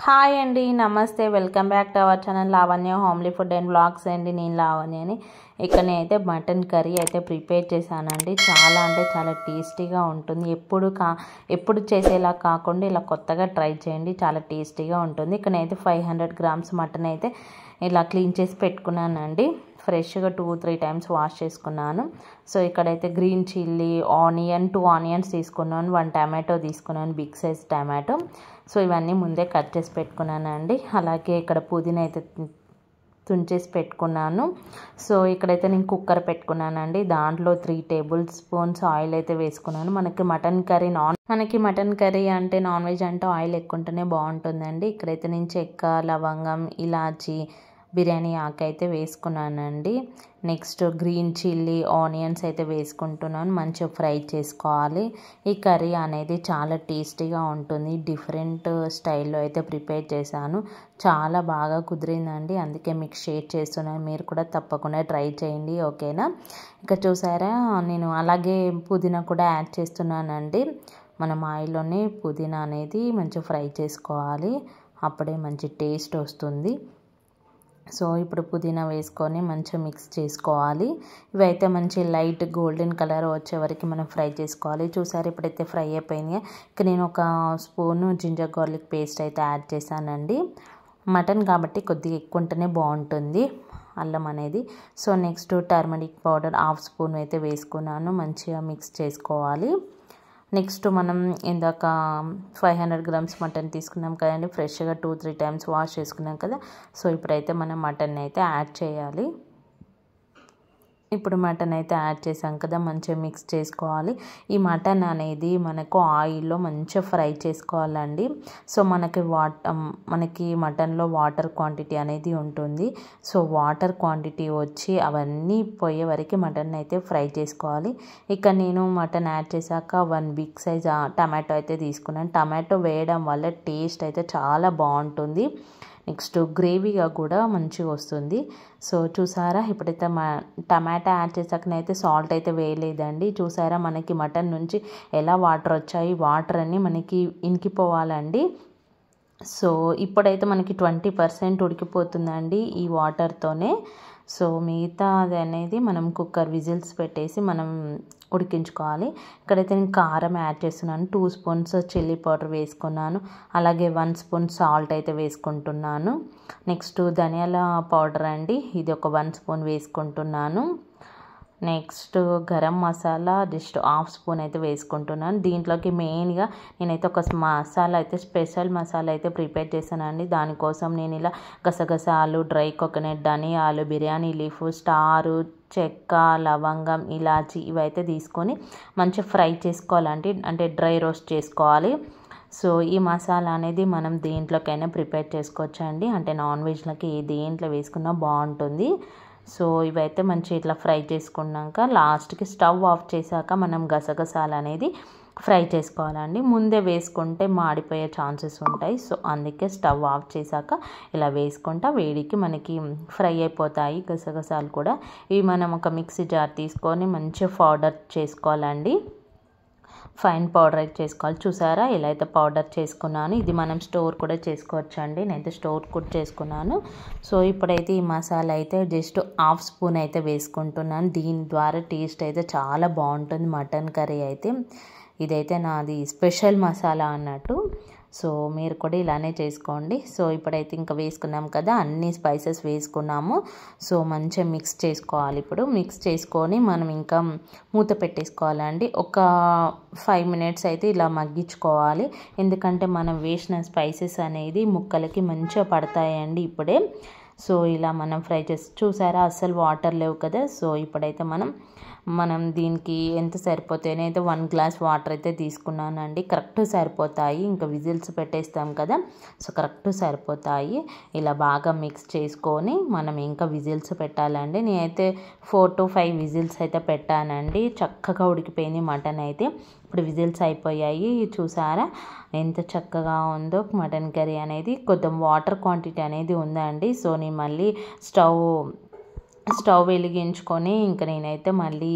Hi అండి, నమస్తే. Welcome back to our channel Lavanya homely food and vlogs అండి. నేను లావణ్యని. ఇక్కడ నేనైతే మటన్ కర్రీ అయితే ప్రిపేర్ చేశానండి. చాలా అంటే చాలా టేస్టీగా ఉంటుంది. ఎప్పుడు చేసేలా కాకుండా ఇలా కొత్తగా ట్రై చేయండి, చాలా టేస్టీగా ఉంటుంది. ఇక్కడ నేనైతే 500 గ్రామ్స్ మటన్ అయితే ఇలా క్లీన్ చేసి పెట్టుకున్నానండి. ఫ్రెష్గా 2-3 టైమ్స్ వాష్ చేసుకున్నాను. సో ఇక్కడైతే గ్రీన్ చిల్లీ, ఆనియన్ 2 ఆనియన్స్ తీసుకున్నాను, 1 టమాటో తీసుకున్నాను, బిగ్ సైజ్ టమాటో. సో ఇవన్నీ ముందే కట్ చేసి పెట్టుకున్నానండి. అలాగే ఇక్కడ పుదీనా అయితే తుంచేసి పెట్టుకున్నాను. సో ఇక్కడైతే నేను కుక్కర్ పెట్టుకున్నానండి. దాంట్లో 3 టేబుల్ స్పూన్స్ ఆయిల్ అయితే వేసుకున్నాను. మనకి మటన్ కర్రీ అంటే నాన్ వెజ్ అంటే ఆయిల్ ఎక్కువ ఉంటేనే బాగుంటుందండి. ఇక్కడైతే నేను చెక్క, లవంగం, ఇలాచి, బిర్యానీ ఆకు అయితే వేసుకున్నానండి. నెక్స్ట్ గ్రీన్ చిల్లీ, ఆనియన్స్ అయితే వేసుకుంటున్నాను. మంచిగా ఫ్రై చేసుకోవాలి. ఈ కర్రీ అనేది చాలా టేస్టీగా ఉంటుంది. డిఫరెంట్ స్టైల్లో అయితే ప్రిపేర్ చేశాను. చాలా బాగా కుదిరిందండి. అందుకే మీకు షేర్ చేస్తున్నాను. మీరు కూడా తప్పకుండా ట్రై చేయండి, ఓకేనా? ఇక చూసారా, నేను అలాగే పుదీనా కూడా యాడ్ చేస్తున్నానండి. మనం ఆయిల్లోనే పుదీనా అనేది మంచిగా ఫ్రై చేసుకోవాలి, అప్పుడే మంచి టేస్ట్ వస్తుంది. సో ఇప్పుడు పుదీనా వేసుకొని మంచిగా మిక్స్ చేసుకోవాలి. ఇవైతే మంచి లైట్ గోల్డెన్ కలర్ వచ్చే వరకు మనం ఫ్రై చేసుకోవాలి. చూసారు, ఇప్పుడైతే ఫ్రై అయిపోయింది. ఇక నేను 1 స్పూను జింజర్ గార్లిక్ పేస్ట్ అయితే యాడ్ చేశానండి. మటన్ కాబట్టి కొద్దిగా ఎక్కువ ఉంటేనే బాగుంటుంది అల్లం అనేది. So next turmeric powder 1/2 spoon అయితే వేసుకున్నాను. మంచిగా మిక్స్ చేసుకోవాలి. నెక్స్ట్ మనం ఇందాక 500 గ్రామ్స్ మటన్ తీసుకున్నాం కదండి, ఫ్రెష్గా 2-3 టైమ్స్ వాష్ చేసుకున్నాం కదా. సో ఇప్పుడైతే మనం మటన్ అయితే యాడ్ చేయాలి. ఇప్పుడు మటన్ అయితే యాడ్ చేసాం కదా, మంచిగా మిక్స్ చేసుకోవాలి. ఈ మటన్ అనేది మనకు ఆయిల్లో మంచిగా ఫ్రై చేసుకోవాలండి. సో మనకి మటన్లో వాటర్ క్వాంటిటీ అనేది ఉంటుంది. సో వాటర్ క్వాంటిటీ వచ్చి అవన్నీ పోయే వరకు మటన్ అయితే ఫ్రై చేసుకోవాలి. ఇక నేను మటన్ యాడ్ చేశాక 1 బిగ్ సైజ్ టమాటో అయితే తీసుకున్నాను. టమాటో వేయడం వల్ల టేస్ట్ అయితే చాలా బాగుంటుంది. నెక్స్ట్ గ్రేవీగా కూడా మంచిగా వస్తుంది. సో చూసారా, ఇప్పుడైతే టమాటా యాడ్ చేసాకనైతే సాల్ట్ అయితే వేయలేదండి. చూసారా, మనకి మటన్ నుంచి ఎలా వాటర్ వచ్చాయి, వాటర్ అన్నీ మనకి ఇంకిపోవాలండి. సో ఇప్పుడైతే మనకి 20% ఉడికిపోతుందండి ఈ వాటర్తోనే. సో మిగతాది అనేది మనం కుక్కర్ విజిల్స్ పెట్టేసి మనం ఉడికించుకోవాలి. ఇక్కడైతే నేను కారం యాడ్ చేస్తున్నాను. 2 స్పూన్స్ చిల్లీ పౌడర్ వేసుకున్నాను. అలాగే 1 స్పూన్ సాల్ట్ అయితే వేసుకుంటున్నాను. నెక్స్ట్ ధనియాల పౌడర్ అండి, ఇది ఒక 1 స్పూన్ వేసుకుంటున్నాను. Next garam masala just 1/2 spoon అయితే వేసుకుంటున్నాను. దీంట్లోకి మెయిన్గా నేనైతే ఒక మసాలా అయితే స్పెషల్ మసాలా అయితే ప్రిపేర్ చేశానండి. దానికోసం నేను ఇలా గసగసాలు, డ్రై కోకోనట్, ధనియాలు, బిర్యానీ లీఫ్, స్టారు, చెక్క, లవంగం, ఇలాచి ఇవైతే తీసుకొని మంచిగా ఫ్రై చేసుకోవాలండి, అంటే డ్రై రోస్ట్ చేసుకోవాలి. సో ఈ మసాలా అనేది మనం దేంట్లోకైనా ప్రిపేర్ చేసుకోవచ్చండి, అంటే నాన్ వెజ్లకి దేంట్లో వేసుకున్నా బాగుంటుంది. సో ఇవైతే మంచిగా ఇట్లా ఫ్రై చేసుకున్నాక లాస్ట్కి స్టవ్ ఆఫ్ చేశాక మనం గసగసాలు అనేది ఫ్రై చేసుకోవాలండి. ముందే వేసుకుంటే మాడిపోయే ఛాన్సెస్ ఉంటాయి. సో అందుకే స్టవ్ ఆఫ్ చేశాక ఇలా వేసుకుంటా వేడికి మనకి ఫ్రై అయిపోతాయి గసగసాలు కూడా. ఇవి మనం ఒక మిక్సీ జార్ తీసుకొని మంచిగా పౌడర్ చేసుకోవాలండి, ఫైన్ పౌడర్ అయితే చేసుకోవాలి. చూసారా, ఇలా అయితే పౌడర్ చేసుకున్నాను. ఇది మనం స్టోర్ కూడా చేసుకోవచ్చు అండి. నేనైతే స్టోర్ కూడా చేసుకున్నాను. సో ఇప్పుడైతే ఈ మసాలా అయితే జస్ట్ 1/2 స్పూన్ అయితే వేసుకుంటున్నాను. దీని ద్వారా టేస్ట్ అయితే చాలా బాగుంటుంది మటన్ కర్రీ అయితే. ఇదైతే నాది స్పెషల్ మసాలా అన్నట్టు. సో మీరు కూడా ఇలానే చేసుకోండి. సో ఇప్పుడైతే ఇంకా వేసుకున్నాం కదా, అన్ని స్పైసెస్ వేసుకున్నాము. సో మంచిగా మిక్స్ చేసుకోవాలి. ఇప్పుడు మిక్స్ చేసుకొని మనం ఇంకా మూత పెట్టేసుకోవాలండి. ఒక 5 మినిట్స్ అయితే ఇలా మగ్గించుకోవాలి. ఎందుకంటే మనం వేసిన స్పైసెస్ అనేది ముక్కలకి మంచిగా పడతాయండి ఇప్పుడే. సో ఇలా మనం ఫ్రై చేసి చూసారా, అస్సలు వాటర్ లేవు కదా. సో ఇప్పుడైతే మనం దీనికి ఎంత సరిపోతాయి, నేనైతే 1 గ్లాస్ వాటర్ అయితే తీసుకున్నానండి. కరెక్ట్ సరిపోతాయి, ఇంకా విజిల్స్ పెట్టేస్తాం కదా, సో కరెక్ట్ సరిపోతాయి. ఇలా బాగా మిక్స్ చేసుకొని మనం ఇంకా విజిల్స్ పెట్టాలండి. నేనైతే 4-5 విజిల్స్ అయితే పెట్టానండి. చక్కగా ఉడికిపోయింది మటన్ అయితే. ఇప్పుడు విజిల్స్ అయిపోయాయి. చూసారా ఎంత చక్కగా ఉందో మటన్ కర్రీ అనేది. కొంచెం వాటర్ క్వాంటిటీ అనేది ఉందండి. సో నేను మళ్ళీ స్టవ్ వెలిగించుకొని ఇంకా నేనైతే మళ్ళీ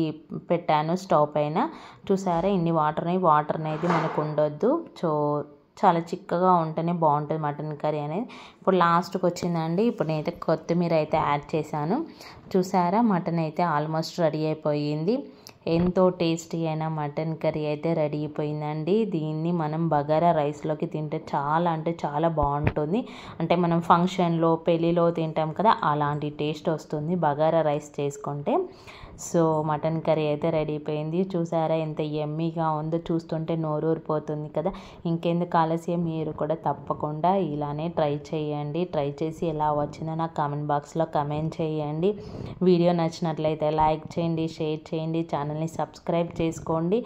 పెట్టాను స్టవ్ పైన. చూసారా, ఇన్ని వాటర్ అనేది మనకు ఉండొద్దు. సో చాలా చిక్కగా ఉంటేనే బాగుంటుంది మటన్ కర్రీ అనేది. ఇప్పుడు లాస్ట్కి వచ్చిందండి. ఇప్పుడు నేనైతే కొత్తిమీర అయితే యాడ్ చేశాను. చూసారా, మటన్ అయితే ఆల్మోస్ట్ రెడీ అయిపోయింది. ఎంతో టేస్టీ అయిన మటన్ కర్రీ అయితే రెడీ అయిపోయిందండి. దీన్ని మనం బగారా రైస్లోకి తింటే చాలా అంటే చాలా బాగుంటుంది. అంటే మనం ఫంక్షన్లో పెళ్ళిలో తింటాం కదా, అలాంటి టేస్ట్ వస్తుంది బగారా రైస్ చేసుకుంటే. సో మటన్ కర్రీ అయితే రెడీ అయిపోయింది. చూసారా ఎంత యమ్మీగా ఉందో, చూస్తుంటే నోరూరిపోతుంది కదా. ఇంకెందుకు ఆలస్యం, మీరు కూడా తప్పకుండా ఇలానే ట్రై చేయండి. ట్రై చేసి ఎలా వచ్చిందో నాకు కామెంట్ బాక్స్లో కమెంట్ చేయండి. వీడియో నచ్చినట్లయితే లైక్ చేయండి, షేర్ చేయండి, ఛానల్ని సబ్స్క్రైబ్ చేసుకోండి.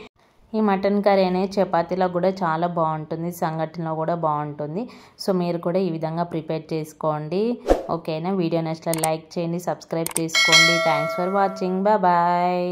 ఈ మటన్ కర్రీ అనేది చపాతీలో కూడా చాలా బాగుంటుంది, సంగటిలో కూడా బాగుంటుంది. సో మీరు కూడా ఈ విధంగా ప్రిపేర్ చేసుకోండి. ఓకేనా, వీడియో నచ్చితే లైక్ చేయండి, సబ్స్క్రైబ్ చేసుకోండి. Thanks for watching. బాయ్.